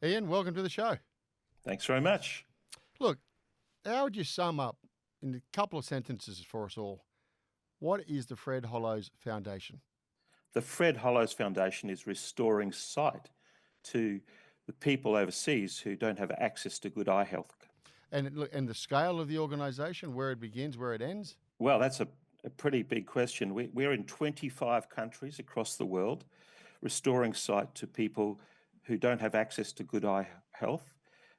Ian, welcome to the show. Thanks very much. Look, how would you sum up in a couple of sentences for us all? What is the Fred Hollows Foundation? The Fred Hollows Foundation is restoring sight to the people overseas who don't have access to good eye health. And the scale of the organisation, where it begins, where it ends? Well, that's a pretty big question. We're in 25 countries across the world, restoring sight to people who don't have access to good eye health.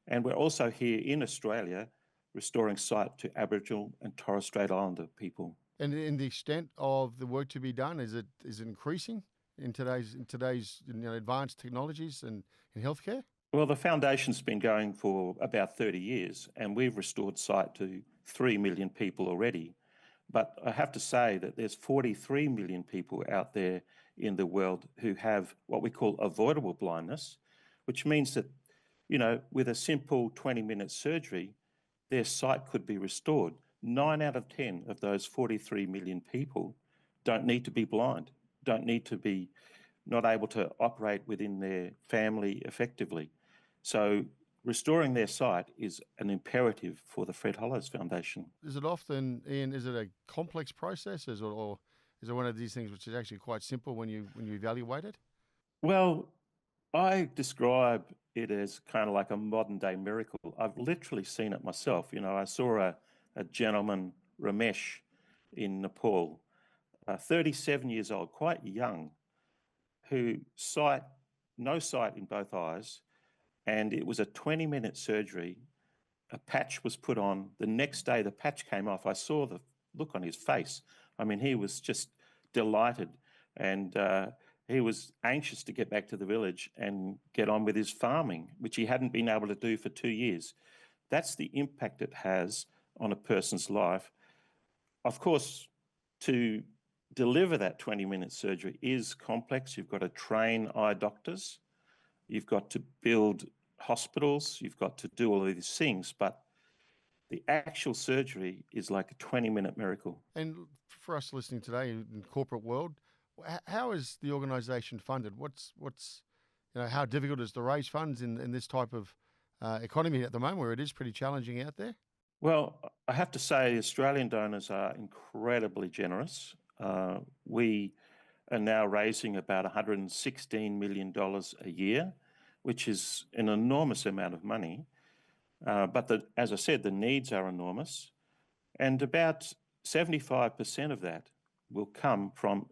And we're also here in Australia, restoring sight to Aboriginal and Torres Strait Islander people. And in the extent of the work to be done, is it increasing in today's advanced technologies and in healthcare? Well, the foundation's been going for about 30 years, and we've restored sight to 3 million people already. But I have to say that there's 43 million people out there in the world who have what we call avoidable blindness, which means that, with a simple 20-minute surgery, their sight could be restored. 9 out of 10 of those 43 million people don't need to be blind, don't need to be not able to operate within their family effectively. So restoring their sight is an imperative for the Fred Hollows Foundation. Is it often, Ian, is it a complex process or is it one of these things which is actually quite simple when you evaluate it? Well, I describe it as kind of like a modern day miracle. I've literally seen it myself. I saw a gentleman, Ramesh, in Nepal, 37 years old, quite young, who no sight in both eyes, and it was a 20-minute surgery. A patch was put on. The next day, the patch came off. I saw the look on his face. I mean, he was just delighted, and he was anxious to get back to the village and get on with his farming, which he hadn't been able to do for 2 years. That's the impact it has on a person's life. Of course, to deliver that 20-minute surgery is complex. You've got to train eye doctors. You've got to build hospitals. You've got to do all of these things. But the actual surgery is like a 20-minute miracle. And for us listening today in the corporate world, how is the organisation funded? How difficult is to raise funds in this type of economy at the moment, where it is pretty challenging out there? Well, I have to say Australian donors are incredibly generous. We are now raising about $116 million a year, which is an enormous amount of money. But as I said, the needs are enormous. And about 75% of that will come from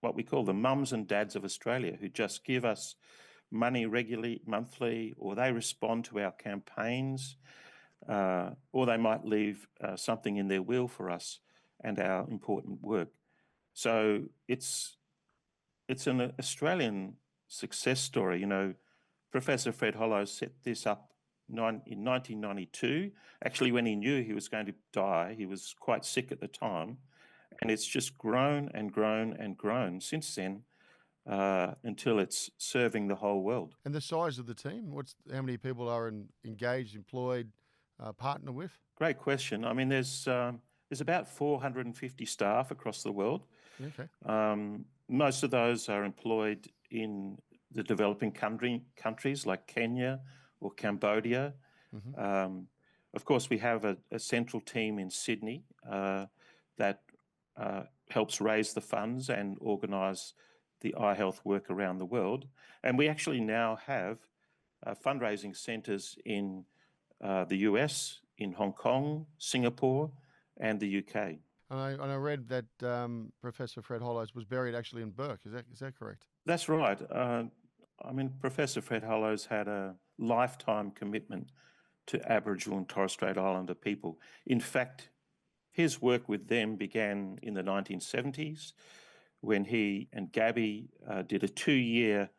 what we call the mums and dads of Australia, who just give us money regularly, monthly, or they respond to our campaigns, or they might leave something in their will for us and our important work. So it's an Australian success story. Professor Fred Hollows set this up in 1992. Actually, when he knew he was going to die, he was quite sick at the time. And it's just grown and grown and grown since then until it's serving the whole world. And the size of the team? How many people are engaged, employed, partner with? Great question. I mean, there's about 450 staff across the world. Okay. Most of those are employed in the developing countries like Kenya or Cambodia. Mm-hmm. Of course, we have a central team in Sydney that helps raise the funds and organise the eye health work around the world. And we actually now have fundraising centres in the US, in Hong Kong, Singapore, and the UK. And I read that Professor Fred Hollows was buried actually in Burke. Is that correct? That's right. Professor Fred Hollows had a lifetime commitment to Aboriginal and Torres Strait Islander people. In fact, his work with them began in the 1970s when he and Gabby did a 2-year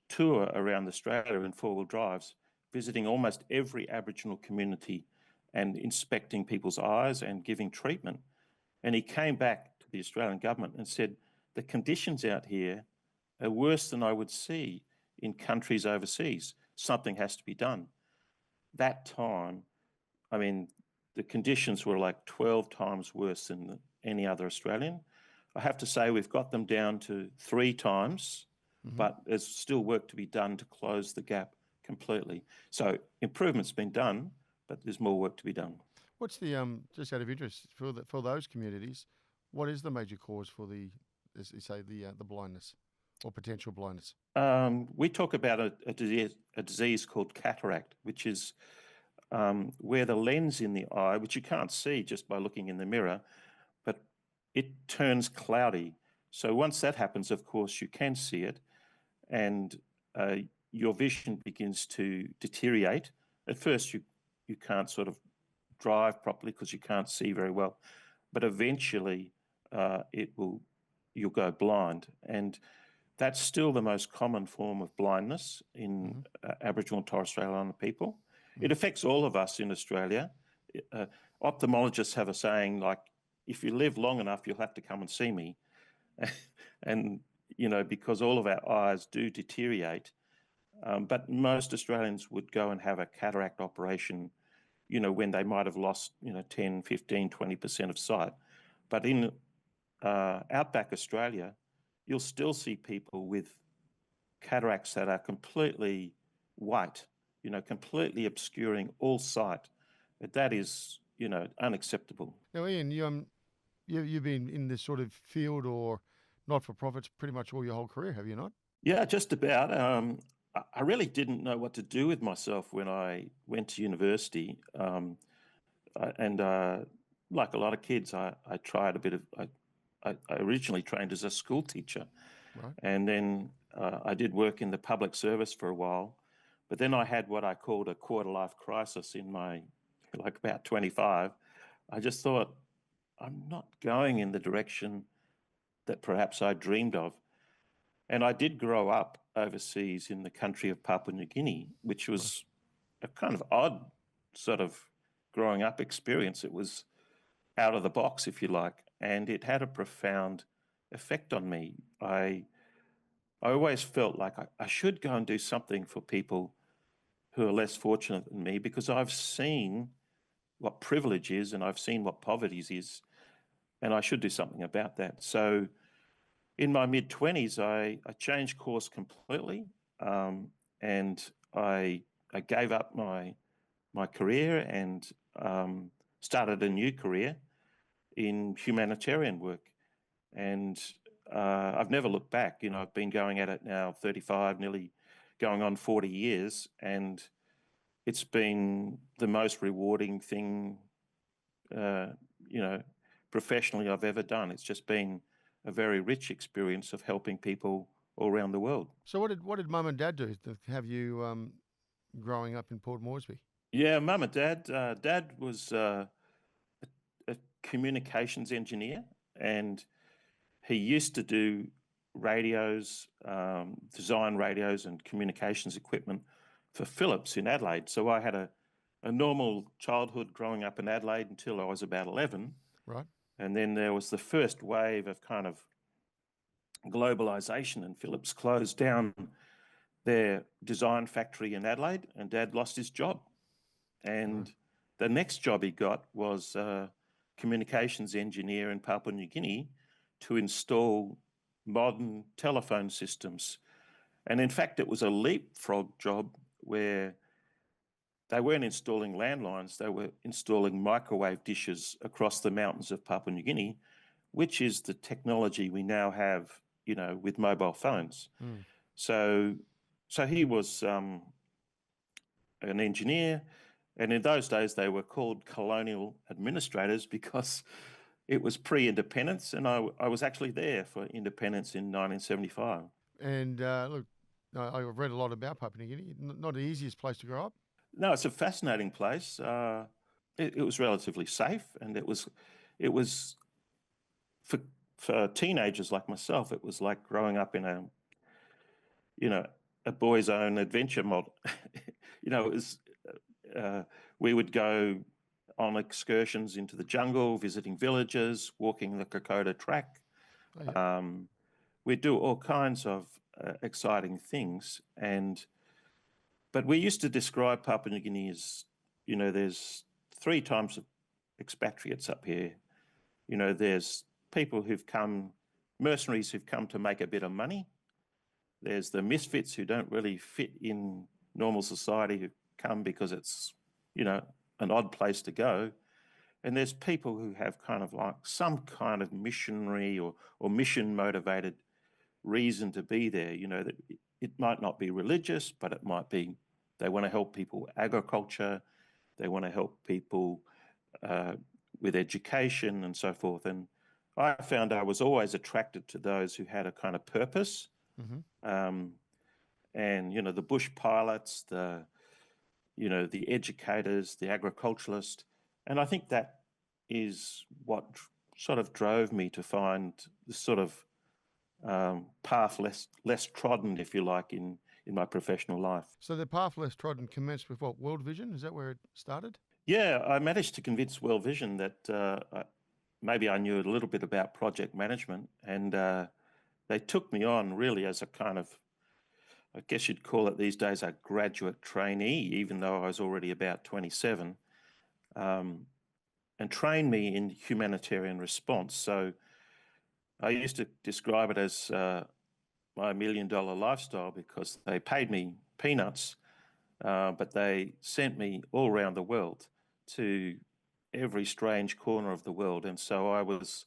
tour around Australia in four-wheel drives, visiting almost every Aboriginal community and inspecting people's eyes and giving treatment. And he came back to the Australian government and said, the conditions out here are worse than I would see in countries overseas. Something has to be done. That time, the conditions were like 12 times worse than any other Australian. I have to say we've got them down to 3 times, but there's still work to be done to close the gap completely. So improvement's been done, but there's more work to be done. What's the just out of interest for those communities? What is the major cause for as you say, the blindness or potential blindness? We talk about a disease called cataract, which is where the lens in the eye, which you can't see just by looking in the mirror, but it turns cloudy. So once that happens, of course, you can see it, and your vision begins to deteriorate. At first, you can't sort of drive properly because you can't see very well, but eventually you'll go blind, and that's still the most common form of blindness in Aboriginal and Torres Strait Islander people. It affects all of us in Australia. Ophthalmologists have a saying like, if you live long enough, you'll have to come and see me. And, because all of our eyes do deteriorate, but most Australians would go and have a cataract operation, when they might have lost, 10, 15, 20% of sight. But in outback Australia, you'll still see people with cataracts that are completely white, completely obscuring all sight. That is, unacceptable. Now, Ian, you've been in this sort of field or not-for-profits pretty much all your whole career, have you not? Yeah, just about. I really didn't know what to do with myself when I went to university. And like a lot of kids, I tried a bit of, I originally trained as a school teacher. Right. And then I did work in the public service for a while. But then I had what I called a quarter-life crisis in about 25. I just thought, I'm not going in the direction that perhaps I dreamed of. And I did grow up overseas in the country of Papua New Guinea, which was a kind of odd sort of growing up experience. It was out of the box, if you like, and it had a profound effect on me. I always felt like I should go and do something for people who are less fortunate than me, because I've seen what privilege is and I've seen what poverty is, and I should do something about that. So in my mid-20s, I changed course completely, and I gave up my career and started a new career in humanitarian work. And I've never looked back. I've been going at it now 35, nearly going on 40 years, and it's been the most rewarding thing, professionally I've ever done. It's just been a very rich experience of helping people all around the world. So what did Mum and Dad do to have you growing up in Port Moresby? Yeah, Mum and Dad. Dad was a communications engineer, and he used to do radios, design radios and communications equipment for Philips in Adelaide. So I had a normal childhood growing up in Adelaide until I was about 11. Right. And then there was the first wave of kind of globalization, and Philips closed down their design factory in Adelaide, and Dad lost his job. And the next job he got was communications engineer in Papua New Guinea to install modern telephone systems. And in fact, it was a leapfrog job where they weren't installing landlines, they were installing microwave dishes across the mountains of Papua New Guinea, which is the technology we now have, with mobile phones. So he was an engineer, and in those days they were called colonial administrators because it was pre-independence, and I was actually there for independence in 1975. And look, I've read a lot about Papua New Guinea. Not the easiest place to grow up. No, it's a fascinating place. It was relatively safe, and it was for teenagers like myself. It was like growing up in a boy's own adventure model. It was we would go on excursions into the jungle, visiting villages, walking the Kokoda track. Oh, yeah. We'd do all kinds of exciting things, but we used to describe Papua New Guinea as, there's three types of expatriates up here. There's people mercenaries who've come to make a bit of money. There's the misfits who don't really fit in normal society who come because it's, an odd place to go. And there's people who have kind of like some kind of missionary or mission motivated reason to be there. That it might not be religious, but it might be they want to help people with agriculture, they want to help people with education and so forth. And I found I was always attracted to those who had a kind of purpose. Mm-hmm. And the bush pilots, the educators, the agriculturalists, and I think that is what sort of drove me to find this sort of path less trodden, if you like, in my professional life. So the path less trodden commenced with what, World Vision? Is that where it started? Yeah, I managed to convince World Vision that maybe I knew a little bit about project management, and they took me on really as a kind of, I guess you'd call it these days, a graduate trainee, even though I was already about 27, and trained me in humanitarian response. So I used to describe it as my $1 million lifestyle because they paid me peanuts, but they sent me all around the world to every strange corner of the world. And so I was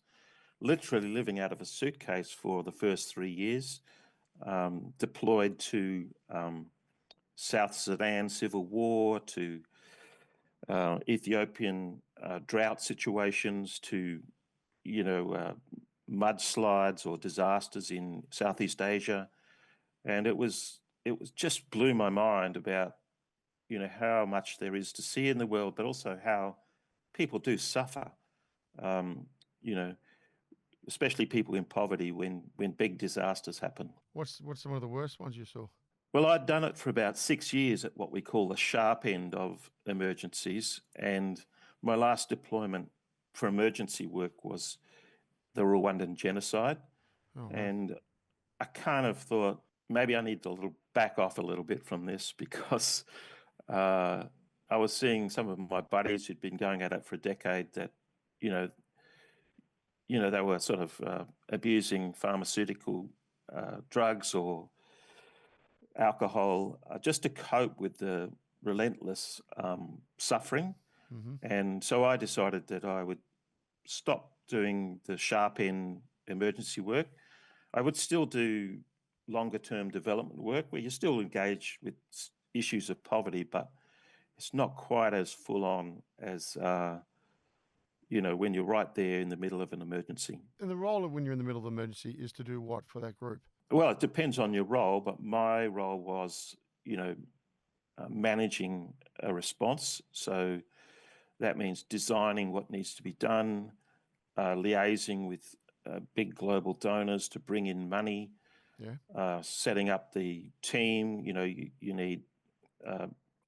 literally living out of a suitcase for the first 3 years, deployed to South Sudan civil war, to Ethiopian drought situations, to mudslides or disasters in Southeast Asia, and it just blew my mind about how much there is to see in the world, but also how people do suffer. Um, you know, Especially people in poverty when big disasters happen. What's some of the worst ones you saw? Well, I'd done it for about 6 years at what we call the sharp end of emergencies, and my last deployment for emergency work was the Rwandan genocide. Oh, wow. And I kind of thought maybe I need to back off a little bit from this because I was seeing some of my buddies who'd been going at it for a decade that, they were sort of abusing pharmaceutical drugs or alcohol just to cope with the relentless suffering. Mm-hmm. And so I decided that I would stop doing the sharp end emergency work. I would still do longer term development work where you still engage with issues of poverty, but it's not quite as full on as when you're right there in the middle of an emergency. And the role of when you're in the middle of the emergency is to do what for that group? Well, it depends on your role, but my role was, managing a response. So that means designing what needs to be done, liaising with big global donors to bring in money, setting up the team. You need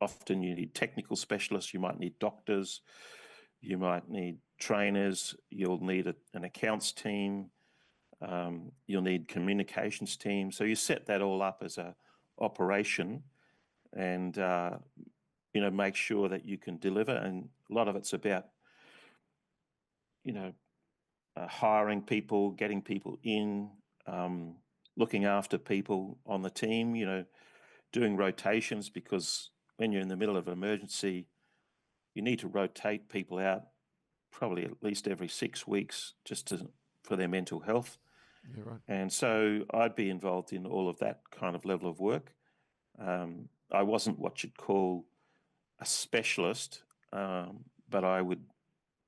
often you need technical specialists. You might need doctors. You might need trainers. You'll need an accounts team. You'll need communications team. So you set that all up as a operation, and make sure that you can deliver. And a lot of it's about hiring people, getting people in, looking after people on the team. Doing rotations, because when you're in the middle of an emergency, you need to rotate people out probably at least every 6 weeks just for their mental health. Yeah, right. And so I'd be involved in all of that kind of level of work. I wasn't what you'd call a specialist, but I would,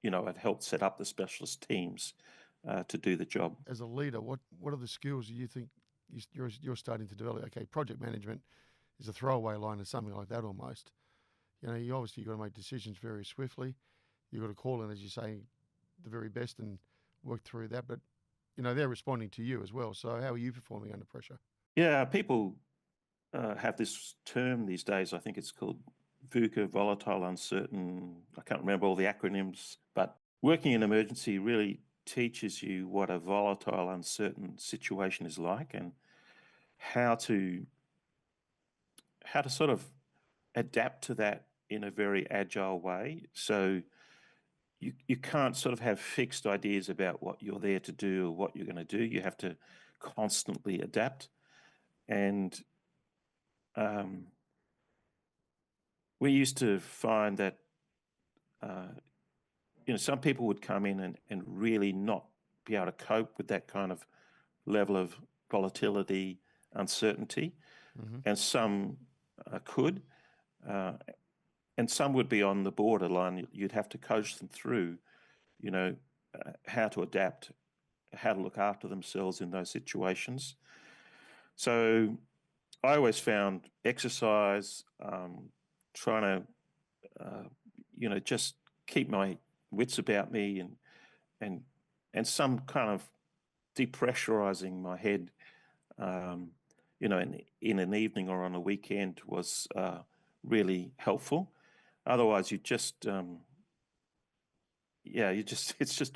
I'd helped set up the specialist teams to do the job. As a leader, what are the skills do you think you're starting to develop? Okay, project management is a throwaway line or something like that almost. You obviously got to make decisions very swiftly. You've got to call in, as you say, the very best and work through that. But, they're responding to you as well. So how are you performing under pressure? Yeah, people have this term these days. I think it's called VUCA, volatile, uncertain. I can't remember all the acronyms, but working in emergency really teaches you what a volatile, uncertain situation is like and how to sort of adapt to that in a very agile way. So you can't sort of have fixed ideas about what you're there to do or what you're going to do. You have to constantly adapt. And we used to find that some people would come in and really not be able to cope with that kind of level of volatility, uncertainty, and some could, and some would be on the borderline. You'd have to coach them through, how to adapt, how to look after themselves in those situations. So I always found exercise, trying to, just keep my wits about me and some kind of depressurizing my head, in an evening or on a weekend was really helpful. Otherwise, it's just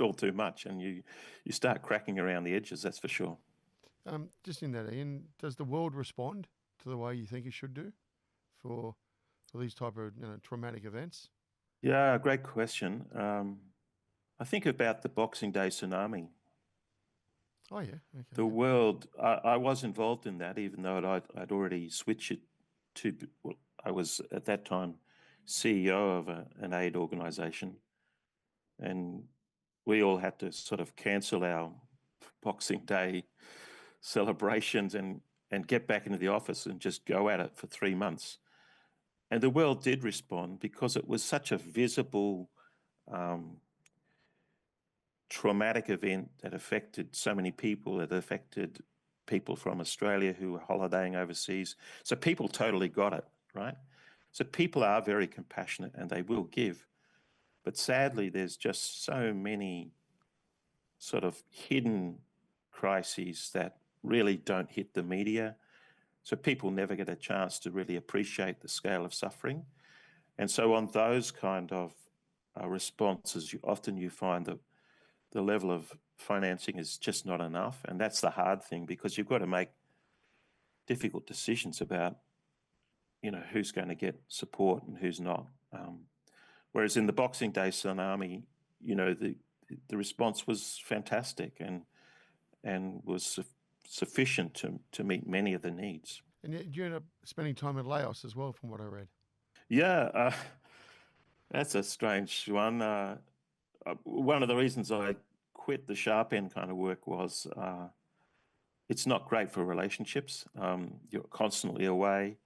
all too much, and you start cracking around the edges. That's for sure. Just in that, Ian, does the world respond to the way you think it should do for these type of traumatic events? Yeah, great question. I think about the Boxing Day tsunami. Oh yeah, okay. The world, I was involved in that, even though I'd already switched it to, well, I was at that time CEO of an aid organisation, and we all had to sort of cancel our Boxing Day celebrations and get back into the office and just go at it for 3 months. And the world did respond because it was such a visible, traumatic event that affected so many people. It affected people from Australia who were holidaying overseas. So people totally got it, right? So people are very compassionate and they will give. But sadly, there's just so many sort of hidden crises that really don't hit the media. So people never get a chance to really appreciate the scale of suffering. And so on those kind of responses, often you find that the level of financing is just not enough. And that's the hard thing, because you've got to make difficult decisions about, who's going to get support and who's not. Whereas in the Boxing Day tsunami, the response was fantastic and was sufficient to meet many of the needs. And you end up spending time in Laos as well, from what I read. Yeah, that's a strange one. One of the reasons I quit the sharp end kind of work was it's not great for relationships. You're constantly away.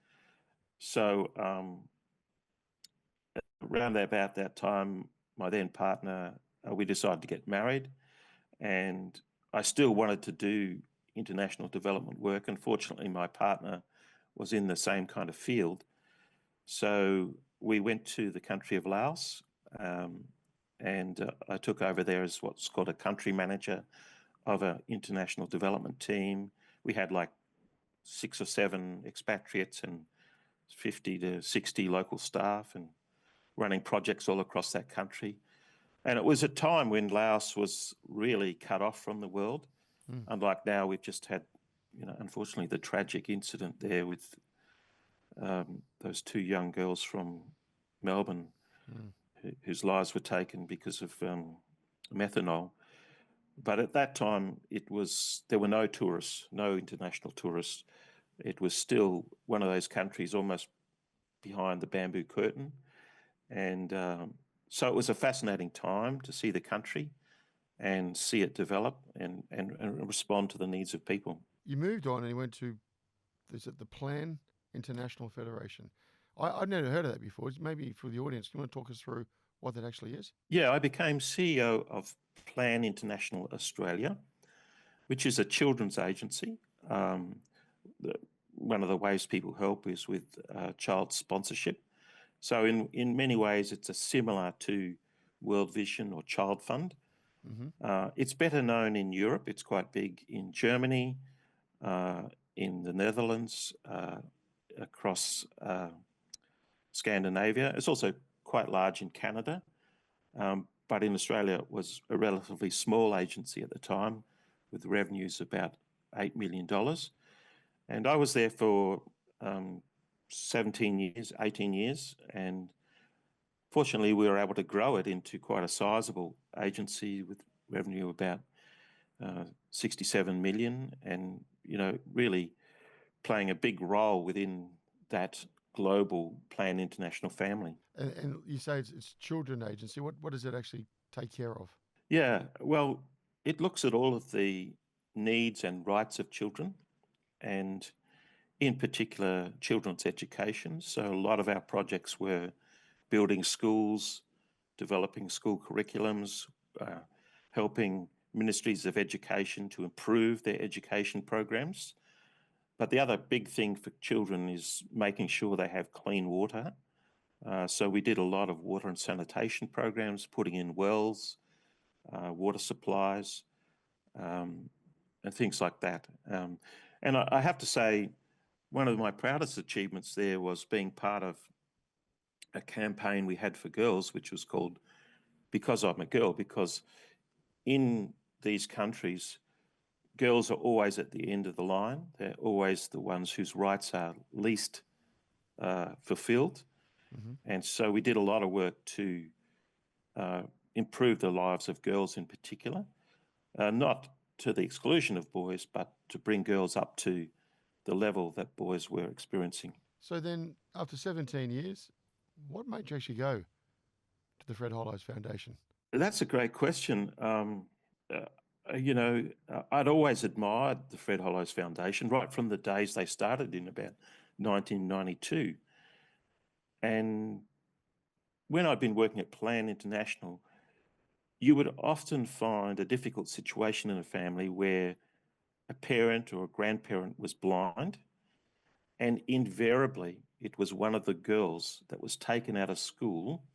So around about that time, my then partner, we decided to get married, and I still wanted to do international development work. Unfortunately, my partner was in the same kind of field. So we went to the country of Laos, and I took over there as what's called a country manager of an international development team. We had like 6 or 7 expatriates and 50 to 60 local staff, and running projects all across that country. And it was a time when Laos was really cut off from the world. Unlike now, we've just had, unfortunately, the tragic incident there with those 2 young girls from Melbourne whose lives were taken because of methanol. But at that time, there were no tourists, no international tourists. It was still one of those countries almost behind the bamboo curtain. And so it was a fascinating time to see the country and see it develop and respond to the needs of people. You moved on and you went to, is it the Plan International Federation? I'd never heard of that before. Maybe for the audience, do you want to talk us through what that actually is? Yeah, I became CEO of Plan International Australia, which is a children's agency. One of the ways people help is with child sponsorship. So in many ways, it's similar to World Vision or Child Fund. It's better known in Europe. It's quite big in Germany, in the Netherlands, across Scandinavia. It's also quite large in Canada. But in Australia, it was a relatively small agency at the time, with revenues about $8 million. And I was there for 17 years, 18 years, and fortunately we were able to grow it into quite a sizable agency with revenue about 67 million, and really playing a big role within that global Plan International family. And you say it's children agency. What does it actually take care of? Yeah, well, it looks at all of the needs and rights of children, and in particular, children's education. So a lot of our projects were building schools, developing school curriculums, helping ministries of education to improve their education programs. But the other big thing for children is making sure they have clean water. So we did a lot of water and sanitation programs, putting in wells, water supplies, and things like that. And I have to say, one of my proudest achievements there was being part of a campaign we had for girls, which was called Because I'm a Girl, because in these countries, girls are always at the end of the line. They're always the ones whose rights are least fulfilled. Mm-hmm. And so we did a lot of work to improve the lives of girls in particular, not to the exclusion of boys, but to bring girls up to the level that boys were experiencing. So then, after 17 years, what made you actually go to the Fred Hollows Foundation? That's a great question. I'd always admired the Fred Hollows Foundation right from the days they started in about 1992. And when I'd been working at Plan International, you would often find a difficult situation in a family where a parent or a grandparent was blind, and invariably it was one of the girls that was taken out of school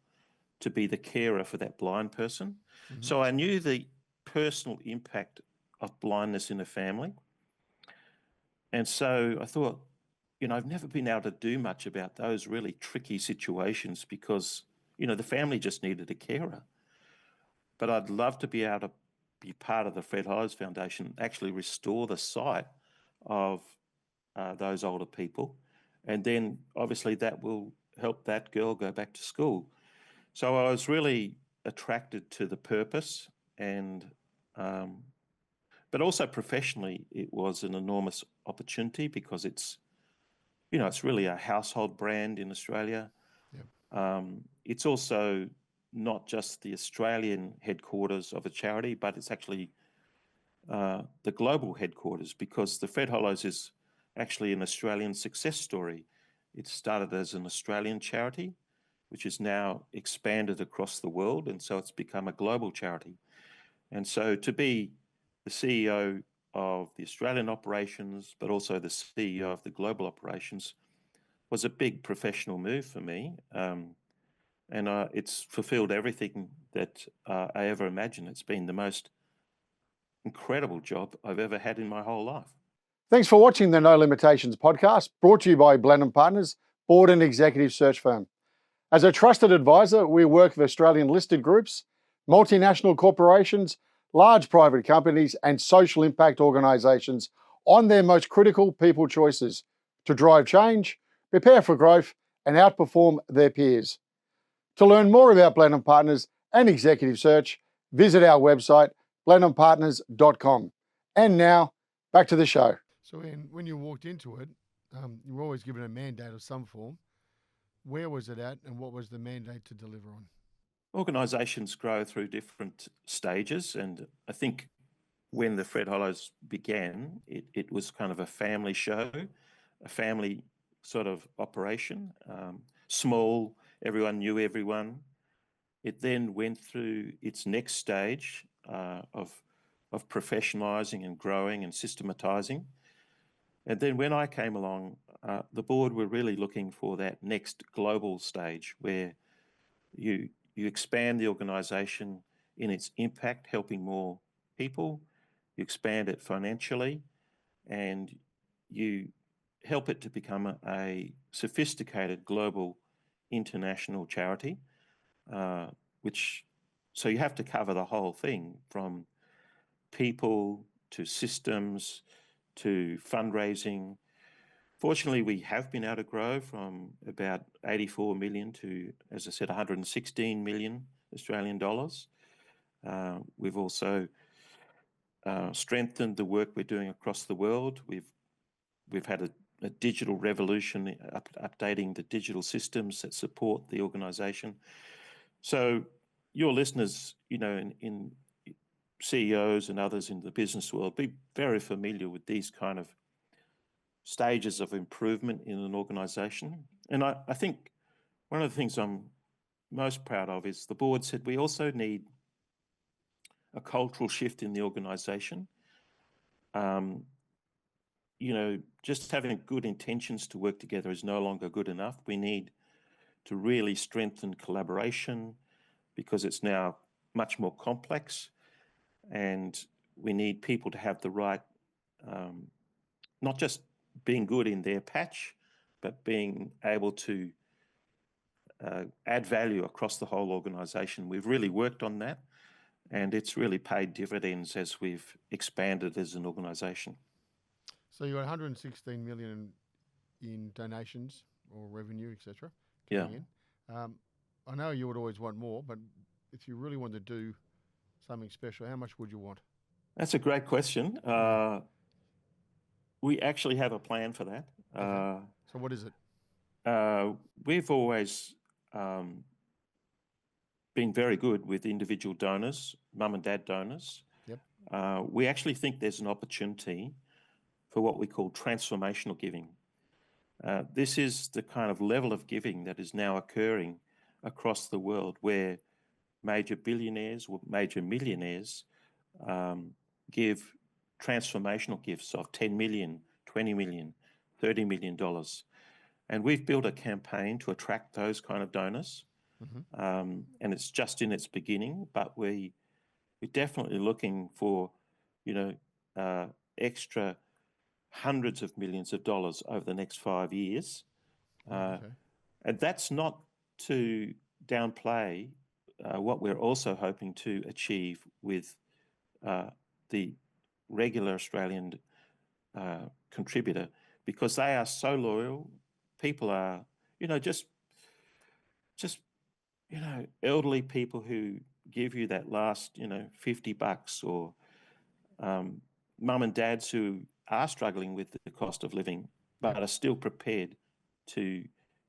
to be the carer for that blind person. Mm-hmm. So I knew the personal impact of blindness in a family. And so I thought, I've never been able to do much about those really tricky situations because, the family just needed a carer. But I'd love to be able to be part of the Fred Hollows Foundation, actually restore the sight of those older people. And then obviously that will help that girl go back to school. So I was really attracted to the purpose, and but also professionally, it was an enormous opportunity because it's really a household brand in Australia. Yep. It's also not just the Australian headquarters of a charity, but it's actually the global headquarters, because the Fred Hollows is actually an Australian success story. It started as an Australian charity, which is now expanded across the world, and so it's become a global charity. And so to be the CEO of the Australian operations, but also the CEO of the global operations, was a big professional move for me. And it's fulfilled everything that I ever imagined. It's been the most incredible job I've ever had in my whole life. Thanks for watching the No Limitations podcast, brought to you by Blenheim Partners, board and executive search firm. As a trusted advisor, we work with Australian listed groups, multinational corporations, large private companies, and social impact organisations on their most critical people choices to drive change, prepare for growth, and outperform their peers. To learn more about Blenheim Partners and executive search, visit our website, blenheimpartners.com. And now, back to the show. So when you walked into it, you were always given a mandate of some form. Where was it at, and what was the mandate to deliver on? Organisations grow through different stages, and I think when the Fred Hollows began, it was kind of a family show, a family sort of operation, small, everyone knew everyone. It then went through its next stage of professionalising and growing and systematising. And then when I came along, the board were really looking for that next global stage where you expand the organisation in its impact, helping more people, you expand it financially, and you help it to become a sophisticated global international charity, so you have to cover the whole thing, from people to systems to fundraising. Fortunately, we have been able to grow from about 84 million to, as I said, 116 million Australian dollars. We've also strengthened the work we're doing across the world. We've had a digital revolution, updating the digital systems that support the organisation. So your listeners, in CEOs and others in the business world, be very familiar with these kind of stages of improvement in an organisation. And I think one of the things I'm most proud of is the board said we also need a cultural shift in the organisation. Just having good intentions to work together is no longer good enough. We need to really strengthen collaboration because it's now much more complex, and we need people to have the right, not just being good in their patch, but being able to add value across the whole organisation. We've really worked on that, and it's really paid dividends as we've expanded as an organisation. So you got 116 million in donations or revenue, etc. Yeah. In. I know you would always want more, but if you really wanted to do something special, how much would you want? That's a great question. We actually have a plan for that. Okay. So what is it? We've always been very good with individual donors, mum and dad donors. Yep. We actually think there's an opportunity for what we call transformational giving. This is the kind of level of giving that is now occurring across the world, where major billionaires or major millionaires give transformational gifts of 10 million, 20 million, $30 million. And we've built a campaign to attract those kind of donors. Mm-hmm. And it's just in its beginning, but we're definitely looking for, extra hundreds of millions of dollars over the next 5 years. Okay. And that's not to downplay what we're also hoping to achieve with the regular Australian contributor, because they are so loyal. People are, just elderly people who give you that last, $50, or mum and dads who are struggling with the cost of living, but are still prepared to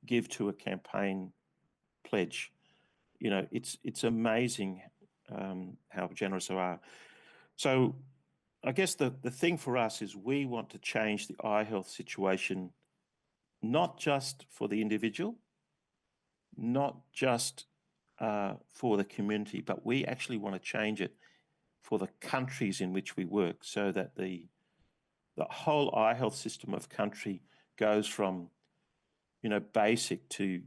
give to a campaign pledge. It's amazing how generous they are. So I guess the thing for us is we want to change the eye health situation, not just for the individual, not just for the community, but we actually want to change it for the countries in which we work, so that the whole eye health system of country goes from, basic to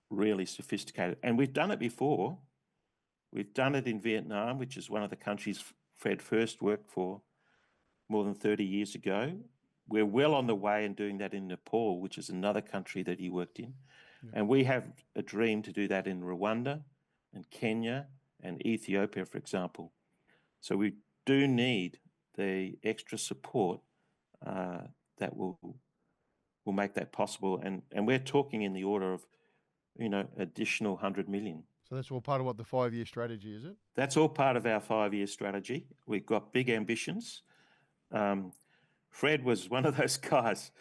really sophisticated. And we've done it before. We've done it in Vietnam, which is one of the countries Fred first worked for more than 30 years ago. We're well on the way in doing that in Nepal, which is another country that he worked in. Yeah. And we have a dream to do that in Rwanda and Kenya and Ethiopia, for example. So we do need the extra support that will make that possible. And we're talking in the order of, additional 100 million. So that's all part of what the 5-year strategy, is it? That's all part of our 5-year strategy. We've got big ambitions. Fred was one of those guys.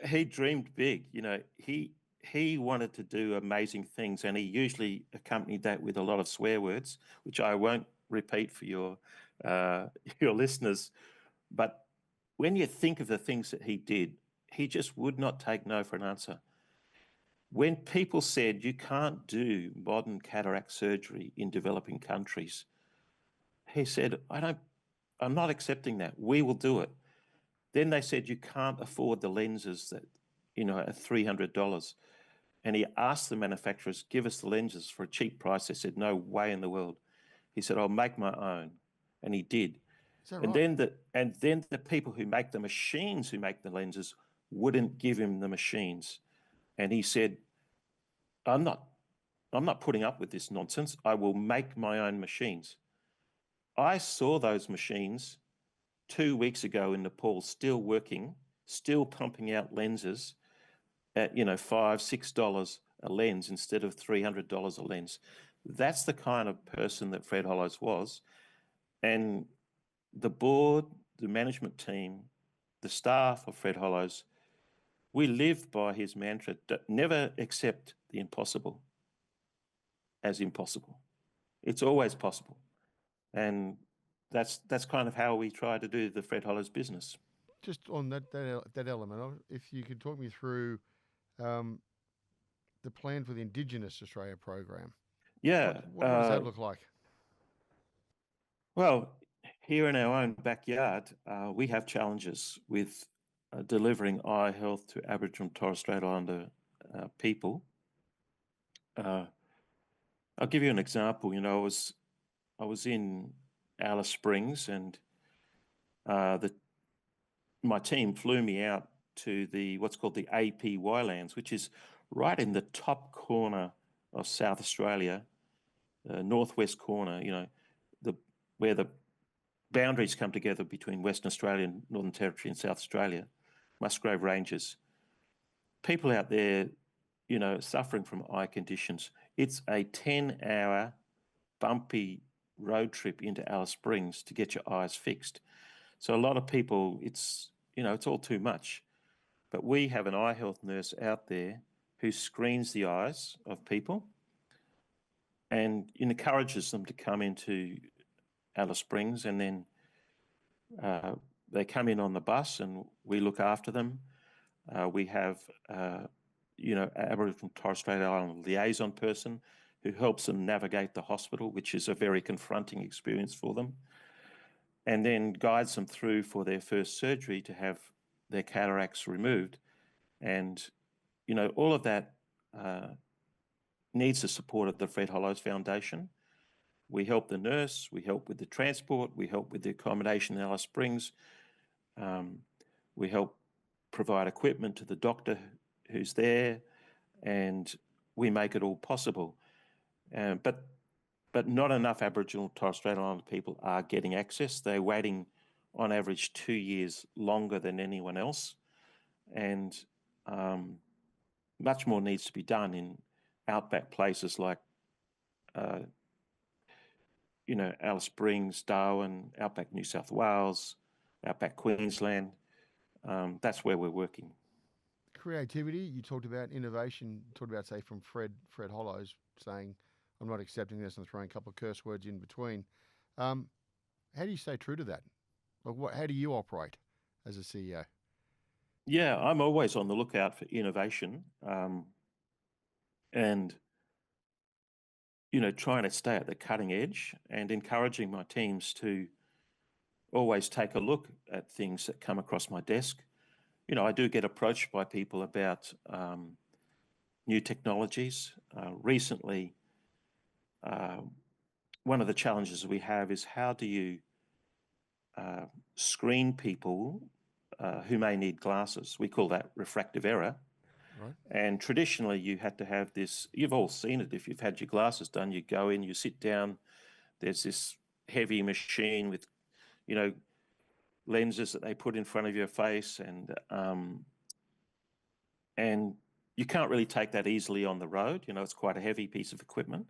He dreamed big. He wanted to do amazing things, and he usually accompanied that with a lot of swear words, which I won't repeat for your listeners. But when you think of the things that he did, he just would not take no for an answer. When people said you can't do modern cataract surgery in developing countries, he said, I'm not accepting that. We will do it. Then they said you can't afford the lenses that, are $300. And he asked the manufacturers, give us the lenses for a cheap price. They said, no way in the world. He said, I'll make my own. And he did. Is that right? And then the people who make the machines who make the lenses wouldn't give him the machines. And he said, I'm not putting up with this nonsense. I will make my own machines. I saw those machines 2 weeks ago in Nepal, still working, still pumping out lenses at, $5, $6 a lens instead of $300 a lens. That's the kind of person that Fred Hollows was. And the board, the management team, the staff of Fred Hollows, we live by his mantra, never accept the impossible as impossible. It's always possible. And that's kind of how we try to do the Fred Hollows business. Just on that element, if you could talk me through the plan for the Indigenous Australia program. Yeah. What does that look like? Well, here in our own backyard, we have challenges with delivering eye health to Aboriginal and Torres Strait Islander people. I'll give you an example. You know, I was in Alice Springs, and my team flew me out to what's called the APY lands, which is right in the top corner of South Australia, northwest corner. You know, where the boundaries come together between Western Australia and Northern Territory and South Australia, Musgrave Ranges. People out there, you know, suffering from eye conditions. It's a 10-hour bumpy road trip into Alice Springs to get your eyes fixed. So a lot of people, it's all too much. But we have an eye health nurse out there who screens the eyes of people and encourages them to come into Alice Springs, and then they come in on the bus and we look after them. We have, Aboriginal and Torres Strait Islander liaison person who helps them navigate the hospital, which is a very confronting experience for them, and then guides them through for their first surgery to have their cataracts removed. And, you know, all of that needs the support of the Fred Hollows Foundation. We help the nurse, we help with the transport, we help with the accommodation in Alice Springs. We help provide equipment to the doctor who's there, and we make it all possible. But not enough Aboriginal and Torres Strait Islander people are getting access. They're waiting on average 2 years longer than anyone else. And much more needs to be done in outback places like Alice Springs, Darwin, outback New South Wales, outback Queensland. That's where we're working. Creativity, you talked about innovation, you talked about, say, from Fred Hollows saying, I'm not accepting this, and throwing a couple of curse words in between. How do you stay true to that? Like, how do you operate as a CEO? Yeah, I'm always on the lookout for innovation, and trying to stay at the cutting edge and encouraging my teams to always take a look at things that come across my desk. I do get approached by people about new technologies. Recently, one of the challenges we have is how do you screen people who may need glasses? We call that refractive error. Right. And traditionally, you had to have this, you've all seen it, if you've had your glasses done, you go in, you sit down, there's this heavy machine with, lenses that they put in front of your face, and you can't really take that easily on the road. It's quite a heavy piece of equipment.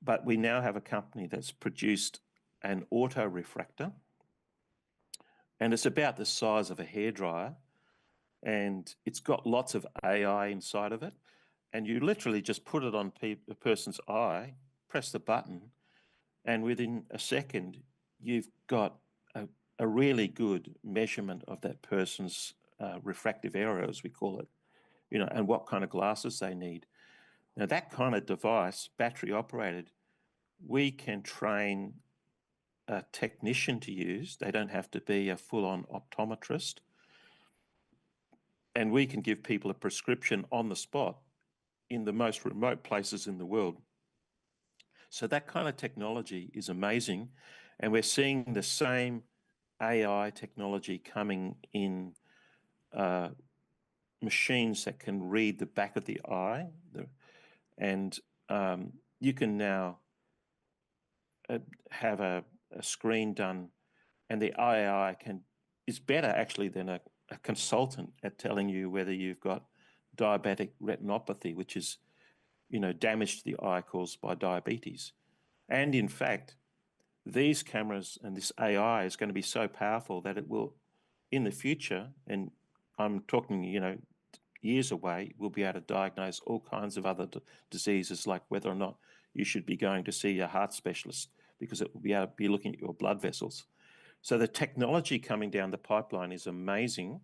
But we now have a company that's produced an auto refractor, and it's about the size of a hairdryer, and it's got lots of AI inside of it. And you literally just put it on a person's eye, press the button, and within a second, you've got a really good measurement of that person's refractive error, as we call it, and what kind of glasses they need. Now, that kind of device, battery operated, we can train a technician to use. They don't have to be a full-on optometrist. And we can give people a prescription on the spot in the most remote places in the world. So that kind of technology is amazing. And we're seeing the same AI technology coming in machines that can read the back of the eye. And you can now have a screen done, and the AI is better actually than a consultant at telling you whether you've got diabetic retinopathy, which is, damage to the eye caused by diabetes. And in fact, these cameras and this AI is going to be so powerful that it will in the future, and I'm talking, years away, we'll be able to diagnose all kinds of other diseases, like whether or not you should be going to see a heart specialist, because it will be able to be looking at your blood vessels. So the technology coming down the pipeline is amazing,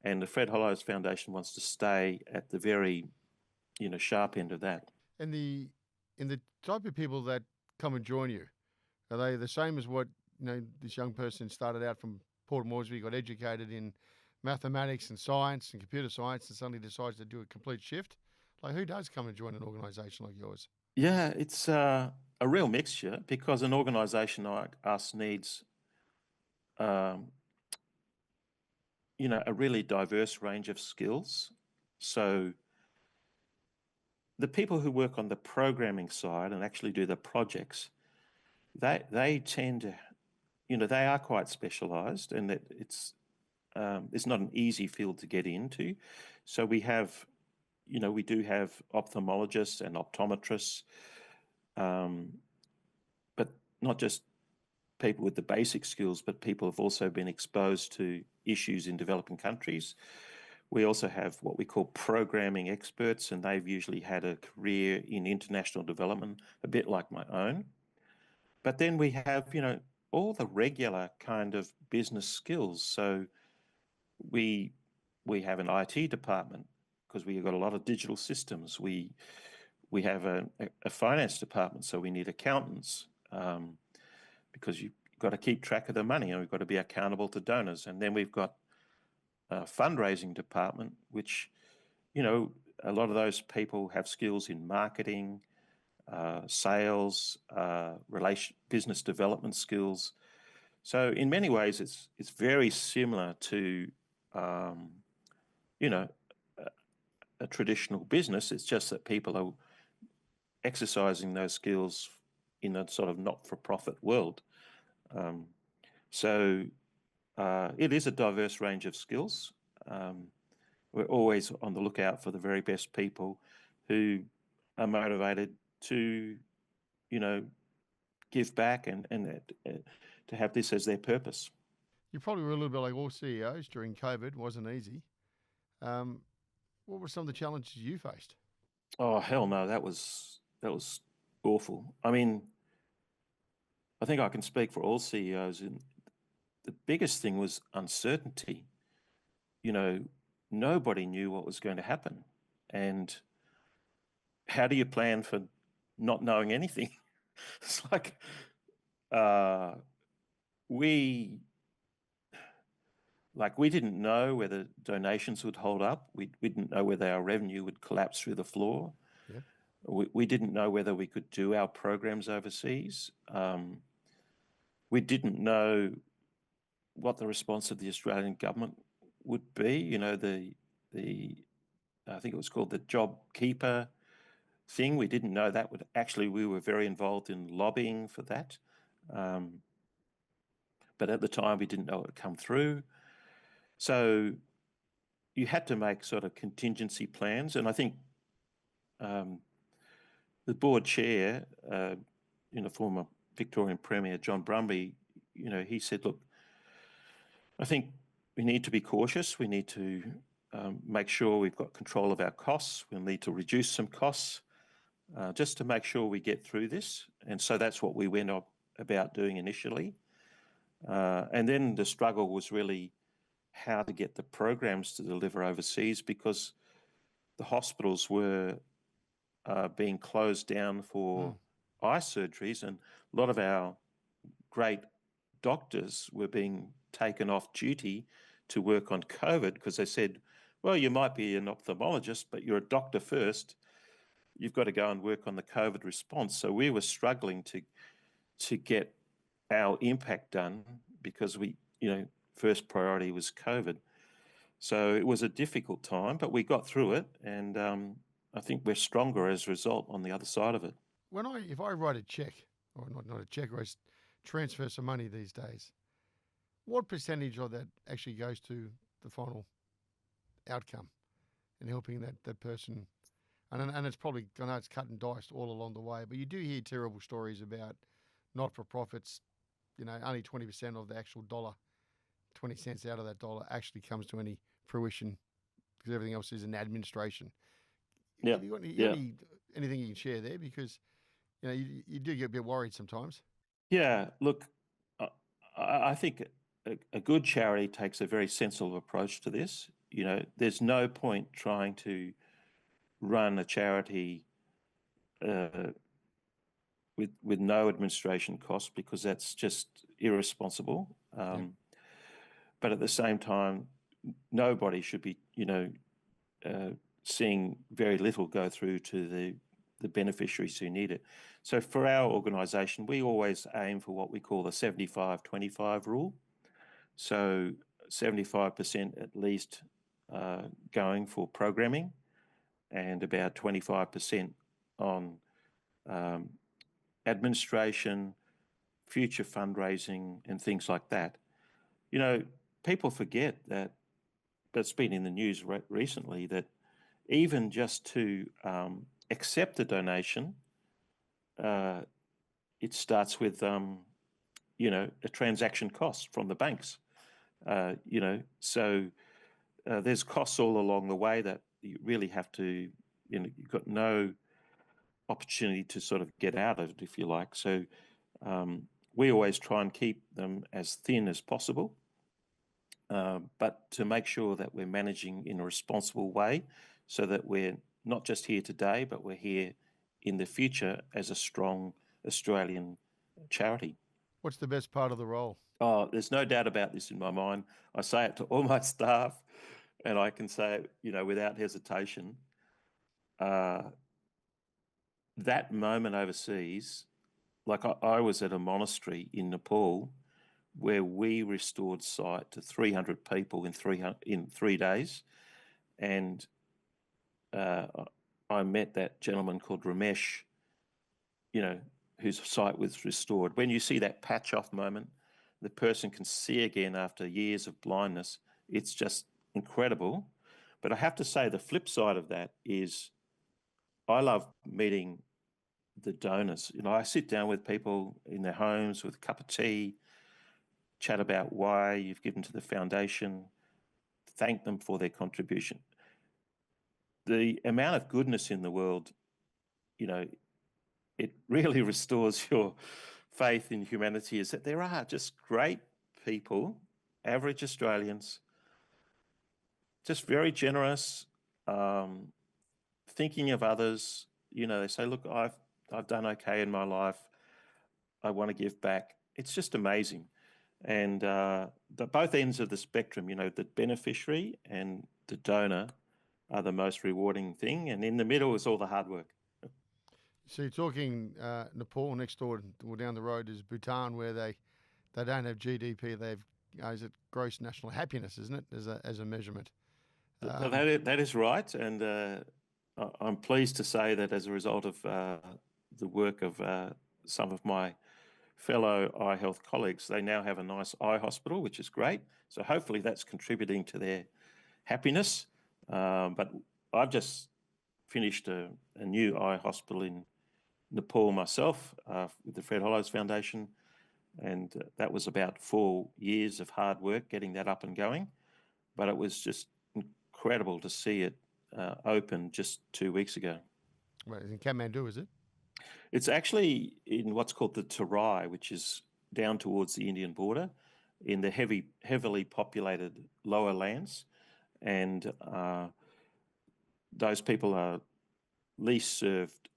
and the Fred Hollows Foundation wants to stay at the very, sharp end of that. And the type of people that come and join you, are they the same as what this young person started out from Port Moresby, got educated in mathematics and science and computer science, and suddenly decides to do a complete shift? Like, who does come and join an organisation like yours? Yeah, it's a real mixture, because an organisation like us needs, um, a really diverse range of skills. So the people who work on the programming side and actually do the projects, they tend to, they are quite specialised, and that it's not an easy field to get into. So we do have ophthalmologists and optometrists, but not just people with the basic skills, but people have also been exposed to issues in developing countries. We also have what we call programming experts, and they've usually had a career in international development, a bit like my own. But then we have, all the regular kind of business skills. So we have an IT department, because we've got a lot of digital systems. We have a finance department, so we need accountants, because you've got to keep track of the money, and we've got to be accountable to donors. And then we've got a fundraising department, which, a lot of those people have skills in marketing, sales, business development skills. So in many ways, it's very similar to, a traditional business. It's just that people are exercising those skills in a sort of not-for-profit world. So it is a diverse range of skills. We're always on the lookout for the very best people who are motivated to, give back and to have this as their purpose. You probably were a little bit like all CEOs during COVID. It wasn't easy. What were some of the challenges you faced? Oh, hell no, that was awful. I mean, I think I can speak for all CEOs, and the biggest thing was uncertainty. Nobody knew what was going to happen, and how do you plan for not knowing anything? It's like we didn't know whether donations would hold up. We didn't know whether our revenue would collapse through the floor. Yeah. We didn't know whether we could do our programs overseas. We didn't know what the response of the Australian government would be. I think it was called the Job Keeper thing. We didn't know that would actually. We were very involved in lobbying for that, but at the time we didn't know it would come through. So you had to make sort of contingency plans, and I think the board chair, former Victorian Premier John Brumby, he said, look, I think we need to be cautious. We need to make sure we've got control of our costs. We'll need to reduce some costs just to make sure we get through this. And so that's what we went about doing initially. And then the struggle was really how to get the programs to deliver overseas, because the hospitals were being closed down for eye surgeries, and a lot of our great doctors were being taken off duty to work on COVID, because they said, well, you might be an ophthalmologist, but you're a doctor first. You've got to go and work on the COVID response. So we were struggling to get our impact done, because first priority was COVID. So it was a difficult time, but we got through it, and I think we're stronger as a result on the other side of it. If I write a check, or not a check, or I transfer some money these days, what percentage of that actually goes to the final outcome and helping that person? And it's probably, I know it's cut and diced all along the way, but you do hear terrible stories about not-for-profits, only 20% of the actual dollar 20 cents out of that dollar actually comes to any fruition, because everything else is in administration. Yeah, Have you got yeah, anything you can share there? Because you do get a bit worried sometimes. yeah. Look, I, I think a good charity takes a very sensible approach to this. There's no point trying to run a charity uh, with no administration costs, because that's just irresponsible. Yeah. But at the same time, nobody should be, uh, seeing very little go through to the beneficiaries who need it. So for our organisation, we always aim for what we call the 75-25 rule. So 75% at least going for programming, and about 25% on um, administration, future fundraising, and things like that. People forget that, that's been in the news recently, that even just to accept a donation, uh, it starts with, a transaction cost from the banks. So there's costs all along the way that you really have to, you've got no opportunity to sort of get out of it, if you like. So we always try and keep them as thin as possible, but to make sure that we're managing in a responsible way, so that we're not just here today, but we're here in the future as a strong Australian charity. What's the best part of the role? Oh, there's no doubt about this in my mind. I say it to all my staff, and I can say it, without hesitation. Uh, that moment overseas, like I was at a monastery in Nepal where we restored sight to 300 people in 3 days, and uh, I met that gentleman called Ramesh, whose sight was restored. When you see that patch off moment, the person can see again after years of blindness. It's just incredible. But I have to say, the flip side of that is I love meeting the donors. I sit down with people in their homes with a cup of tea, chat about why you've given to the foundation, thank them for their contribution. The amount of goodness in the world, it really restores your faith in humanity, is that there are just great people, average Australians, just very generous, um, thinking of others. They say, look, I've done okay in my life. I want to give back. It's just amazing. And the both ends of the spectrum, the beneficiary and the donor are the most rewarding thing. And in the middle is all the hard work. So you're talking Nepal. Next door or down the road is Bhutan, where they don't have GDP. They have is it gross national happiness, isn't it, as a measurement? That is right. And I'm pleased to say that as a result of the work of some of my fellow eye health colleagues, they now have a nice eye hospital, which is great. So hopefully that's contributing to their happiness. But I've just finished a new eye hospital in Nepal myself with the Fred Hollows Foundation. And that was about 4 years of hard work getting that up and going. But it was just incredible to see it open just 2 weeks ago. Right, in Kathmandu, is it? It's actually in what's called the Terai, which is down towards the Indian border, in the heavily populated lower lands. And those people are least served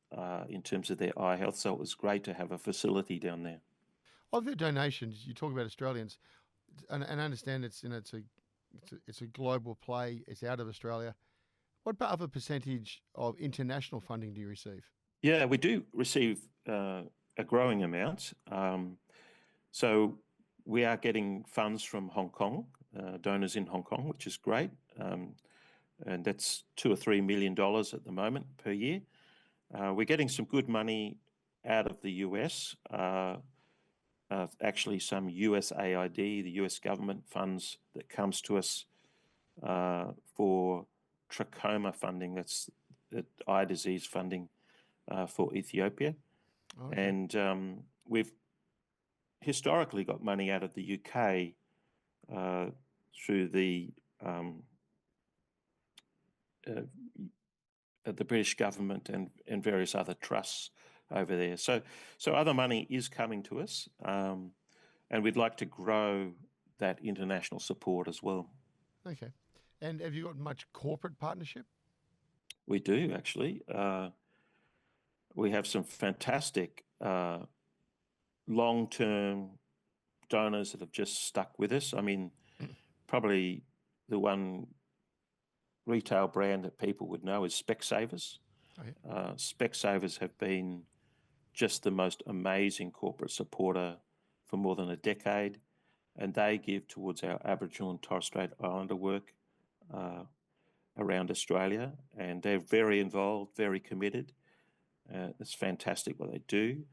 in terms of their eye health. So it was great to have a facility down there. Of the donations, you talk about Australians, and I understand it's it's a global play. It's out of Australia. What other percentage of international funding do you receive? Yeah, we do receive a growing amount. So we are getting funds from Hong Kong, donors in Hong Kong, which is great. And that's $2 or $3 million at the moment per year. We're getting some good money out of the US. Actually, some USAID, the US government funds that comes to us for trachoma funding. That's eye disease funding for Ethiopia. Okay. And we've historically got money out of the UK through uh, the British government and various other trusts over there. So other money is coming to us, and we'd like to grow that international support as well. Okay. And have you got much corporate partnership? We do, actually. We have some fantastic long-term donors that have just stuck with us. I mean, probably the one retail brand that people would know is Specsavers. Oh, yeah. Specsavers have been just the most amazing corporate supporter for more than a decade, and they give towards our Aboriginal and Torres Strait Islander work around Australia, and they're very involved, very committed. It's fantastic what they do.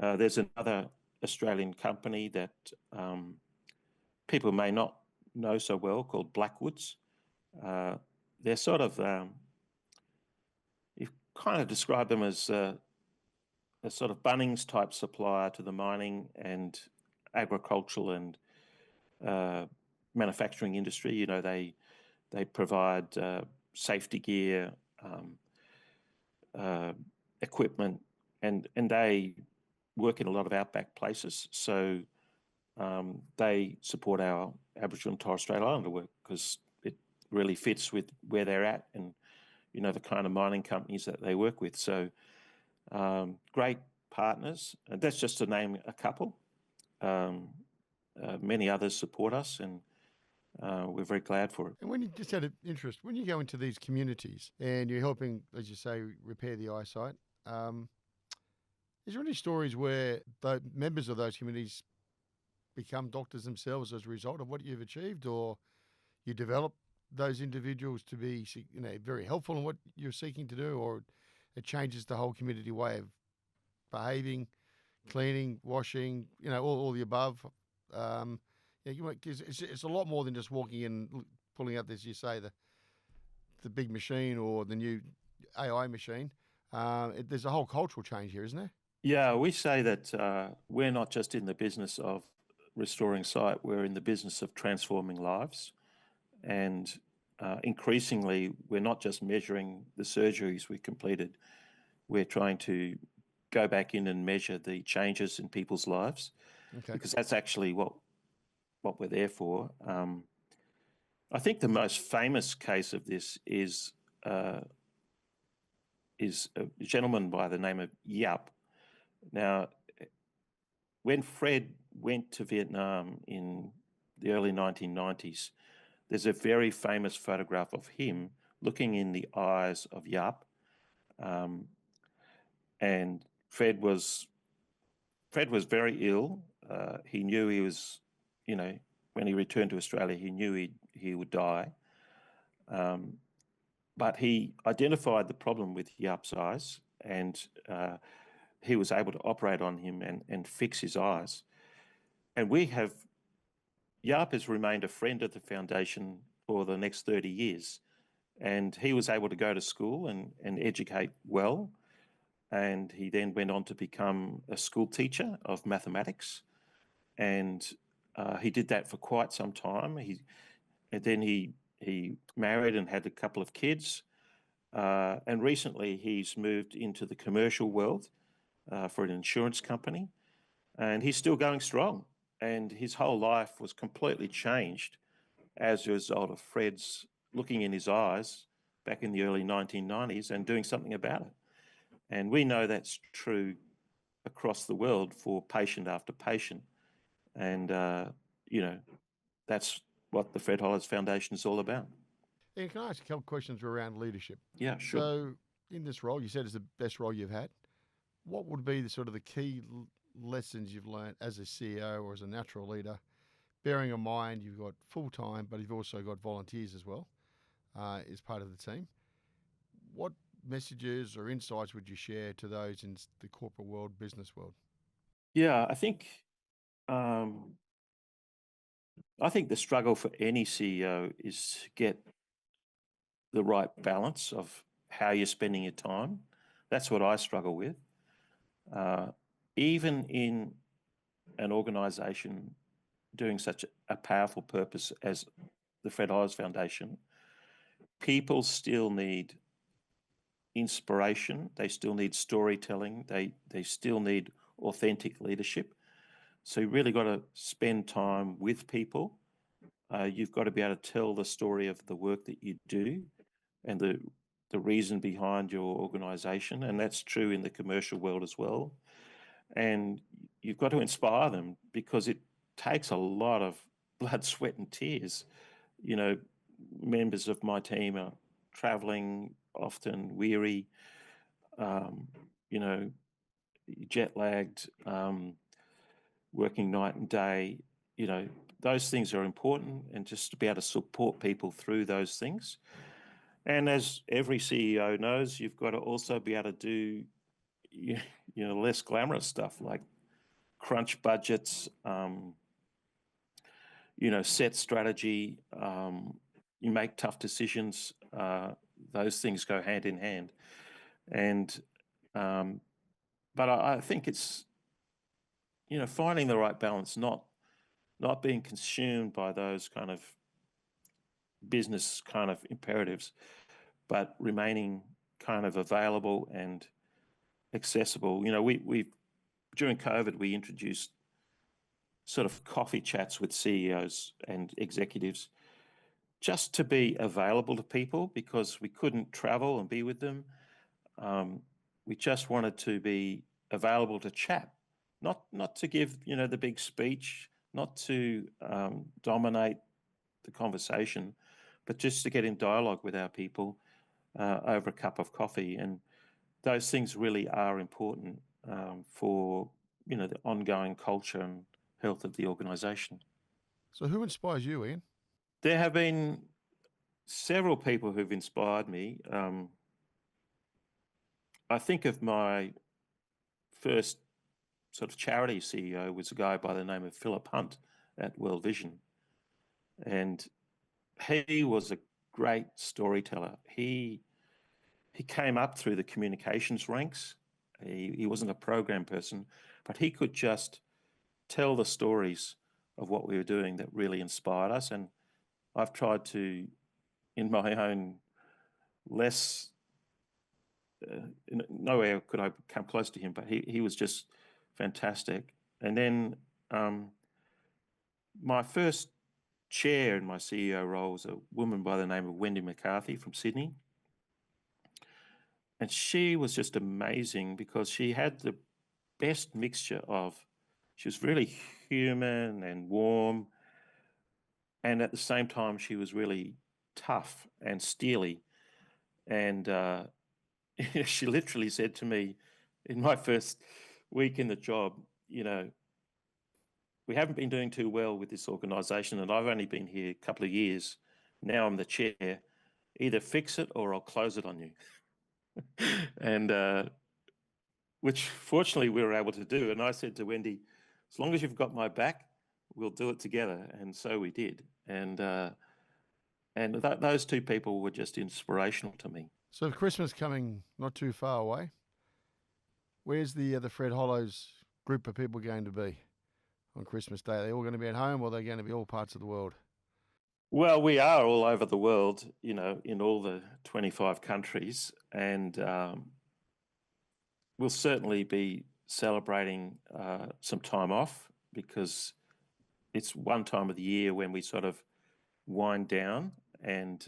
There's another Australian company that people may not know so well called Blackwoods. They're sort of, you kind of describe them as a sort of Bunnings type supplier to the mining and agricultural and manufacturing industry. You know, they provide safety gear, equipment, and they work in a lot of outback places. So they support our Aboriginal and Torres Strait Islander work because it really fits with where they're at and, you know, the kind of mining companies that they work with. So great partners. And that's just to name a couple. Many others support us, and we're very glad for it. And when you just had an interest, when you go into these communities and you're helping, as you say, repair the eyesight, is there any stories where the members of those communities become doctors themselves as a result of what you've achieved, or you develop those individuals to be, you know, very helpful in what you're seeking to do, or it changes the whole community way of behaving, cleaning, washing, you know, all the above? Yeah, it's a lot more than just walking in, pulling out this, you say, the big machine or the new AI machine. There's a whole cultural change here, isn't there? Yeah, we say that we're not just in the business of restoring sight, we're in the business of transforming lives. And increasingly, we're not just measuring the surgeries we completed, we're trying to go back in and measure the changes in people's lives, because that's actually what we're there for. I think the most famous case of this is a gentleman by the name of Yap. Now, when Fred went to Vietnam in the early 1990s, there's a very famous photograph of him looking in the eyes of Yap. And Fred was very ill. He knew he was, you know, when he returned to Australia, he knew he would die. But he identified the problem with Yap's eyes, and he was able to operate on him and fix his eyes. And Yap has remained a friend of the foundation for the next 30 years. And he was able to go to school and educate well. And he then went on to become a school teacher of mathematics. And he did that for quite some time. Then he married and had a couple of kids. And recently he's moved into the commercial world for an insurance company. And he's still going strong. And his whole life was completely changed as a result of Fred's looking in his eyes back in the early 1990s and doing something about it. And we know that's true across the world for patient after patient. And, you know, that's what the Fred Hollis Foundation is all about. And can I ask a couple of questions around leadership? Yeah, sure. So in this role, you said it's the best role you've had. What would be the sort of the key lessons you've learned as a CEO or as a natural leader, bearing in mind you've got full-time, but you've also got volunteers as well as part of the team? What messages or insights would you share to those in the corporate world, business world? Yeah, I think the struggle for any CEO is to get the right balance of how you're spending your time. That's what I struggle with. Even in an organization doing such a powerful purpose as the Fred Hollows Foundation, people still need inspiration. They still need storytelling. They still need authentic leadership. So you really got to spend time with people. You've got to be able to tell the story of the work that you do and the reason behind your organisation, and that's true in the commercial world as well. And you've got to inspire them, because it takes a lot of blood, sweat, and tears. You know, members of my team are travelling, often weary, you know, jet lagged, working night and day. You know, those things are important, and just to be able to support people through those things. And as every CEO knows, you've got to also be able to do, you know, less glamorous stuff like crunch budgets, you know, set strategy, you make tough decisions. Those things go hand in hand. And, but I think it's, you know, finding the right balance, not being consumed by those kind of business kind of imperatives, but remaining kind of available and accessible. You know, we during COVID, we introduced sort of coffee chats with CEOs and executives just to be available to people, because we couldn't travel and be with them. We just wanted to be available to chat, not to give, you know, the big speech, not to dominate the conversation, but just to get in dialogue with our people over a cup of coffee. And those things really are important for, you know, the ongoing culture and health of the organisation. So who inspires you, Ian? There have been several people who've inspired me. I think of my first sort of charity CEO was a guy by the name of Philip Hunt at World Vision. And he was a great storyteller. He came up through the communications ranks. He wasn't a program person, but he could just tell the stories of what we were doing that really inspired us. And I've tried to, in my own less, nowhere could I come close to him, but he was just fantastic. And then my first chair in my CEO role was a woman by the name of Wendy McCarthy from Sydney. And she was just amazing, because she had the best mixture of, she was really human and warm, and at the same time she was really tough and steely. And she literally said to me in my first week in the job, you know, we haven't been doing too well with this organisation, and I've only been here a couple of years. Now I'm the chair. Either fix it or I'll close it on you. And which fortunately we were able to do. And I said to Wendy, as long as you've got my back, we'll do it together. And so we did. And those two people were just inspirational to me. So Christmas coming not too far away. Where's the Fred Hollows group of people going to be on Christmas Day? Are they all going to be at home, or are they going to be all parts of the world? Well, we are all over the world, you know, in all the 25 countries. And we'll certainly be celebrating some time off, because it's one time of the year when we sort of wind down. And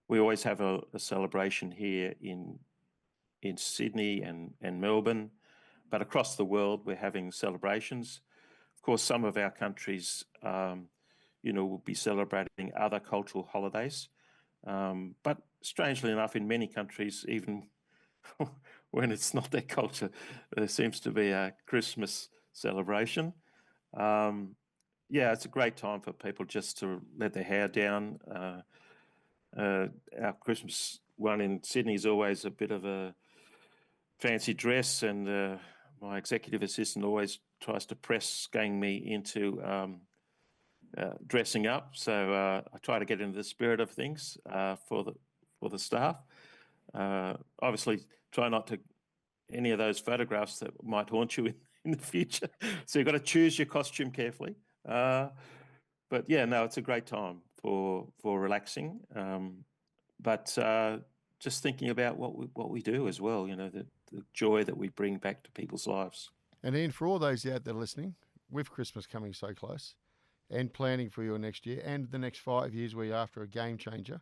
we always have a celebration here in Sydney and Melbourne, but across the world we're having celebrations. Of course, some of our countries, you know, will be celebrating other cultural holidays. But strangely enough, in many countries, even when it's not their culture, there seems to be a Christmas celebration. Yeah, it's a great time for people just to let their hair down. Our Christmas one in Sydney is always a bit of a fancy dress, and my executive assistant always tries to press gang me into dressing up. So I try to get into the spirit of things for the staff. Obviously, try not to any of those photographs that might haunt you in the future. So you've got to choose your costume carefully. But yeah, no, it's a great time for relaxing. But just thinking about what we do as well, the joy that we bring back to people's lives. And Ian, for all those out there listening, with Christmas coming so close and planning for your next year and the next 5 years where you're after a game changer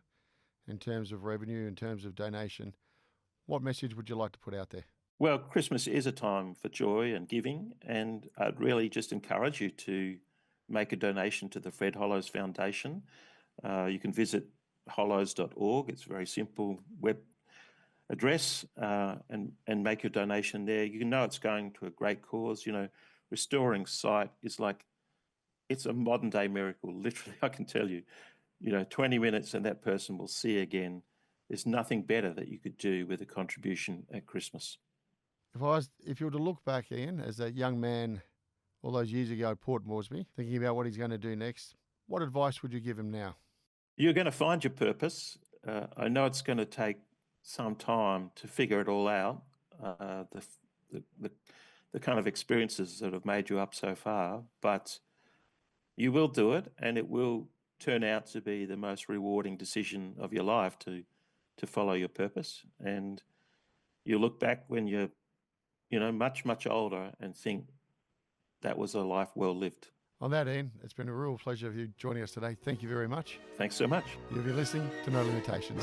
in terms of revenue, in terms of donation, what message would you like to put out there? Well, Christmas is a time for joy and giving, and I'd really just encourage you to make a donation to the Fred Hollows Foundation. You can visit hollows.org. It's a very simple web address, and make your donation there. You know it's going to a great cause. Restoring sight is it's a modern day miracle. Literally, I can tell you, 20 minutes and that person will see again. There's nothing better that you could do with a contribution at Christmas. If you were to look back, Ian, as a young man all those years ago at Port Moresby, thinking about what he's going to do next, what advice would you give him now? You're going to find your purpose. I know it's going to take some time to figure it all out. The kind of experiences that have made you up so far, but you will do it, and it will turn out to be the most rewarding decision of your life to follow your purpose. And you look back when you're, much, much older and think that was a life well lived. On that, Ian, it's been a real pleasure of you joining us today. Thank you very much. Thanks so much. You'll be listening to No Limitations.